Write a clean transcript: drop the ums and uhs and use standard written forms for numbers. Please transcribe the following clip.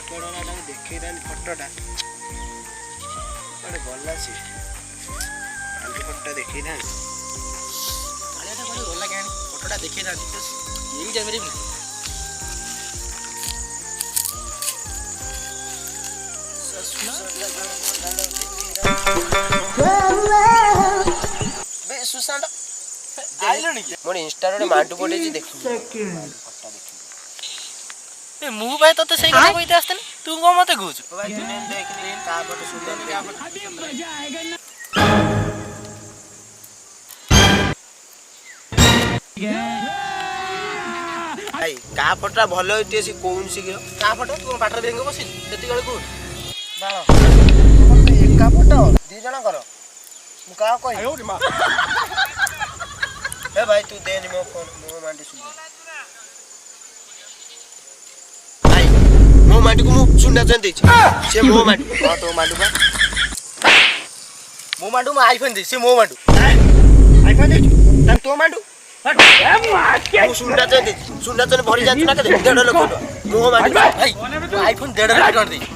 କୁଆଡ଼େ ଦେଖେଇଲାନି ଫଟୋଟା କୁଆଡ଼େ ଗଲା ସେ ଆଜି ଫଟୋଟା ଦେଖେଇଥାନ୍ତି କାଳିଆଟା କୁଆଡ଼େ ଗଲା କେଜାଣି ଫଟୋଟା ଦେଖେଇଥାନ୍ତି ତ ଇଏ ବି ଯାଇପାରିବି ନାହିଁ ସୁଶାନ୍ତ ଆଇଲୁଣି ମୋର ଇନଷ୍ଟାରେ ଗୋଟେ ମାଣ୍ଡୁ ପଠେଇଛି ଦେଖିବୁ ମୁଁ ଭାଇ ତତେ ସେଇ କଥା କହିତେ ଆସିଥିଲି ତୁ କଣ ମତେ କହୁଛୁ ଭାଇ ତୁ ଦେଖିଲି ତା ଫଟୋ ସୁନ୍ଦର ଭାଇ କା ଫଟୋଟା ଭଲ ହେଇଛି ସେ କହୁନି ଶୀଘ୍ର କା ଫଟୋ ତୁ ବାଟରେ ବେଙ୍ଗ ବସିଛୁ ସେତିକି ବେଳେ କହୁଛୁ ବାଳ ଏକା ଫଟୋ ଦି ଜଣଙ୍କର ମୁଁ କାହା କହିବି ଏ ଭାଇ ତୁ ଦେନି ମୋ ଫୋନ ମୋ ମାଣ୍ଡି ସୁନ୍ଦର ଭାଇ ମୋ ମାଣ୍ଡିକୁ ମୁଁ ସୁନା ଚେନ୍ ଦେଇଛି ସେ ମୋ ମାଣ୍ଡି ହଁ ତୋ ମାଣ୍ଡୁ ବା ମୋ ମାଣ୍ଡୁ ମୁଁ ଆଇଫୋନ ଦେଇଛି ସେ ମୋ ମାଣ୍ଡୁ ଆଇଫୋନ ଦେଇଛୁ ତାହେଲେ ତୋ ମାଣ୍ଡୁ ମୁଁ ସୁନା ଚେନ୍ ଦେଇଛି ସୁନା ଚେନ୍ ଭରି ଯାଉଛି ନା କେତେ 1.5 ଲକ୍ଷ ଟଙ୍କା ମୋ ମାଣ୍ଡୁ ଭାଇ ଆଇଫୋନ 1.5 ଲକ୍ଷ ଟଙ୍କା ଦେଇଛି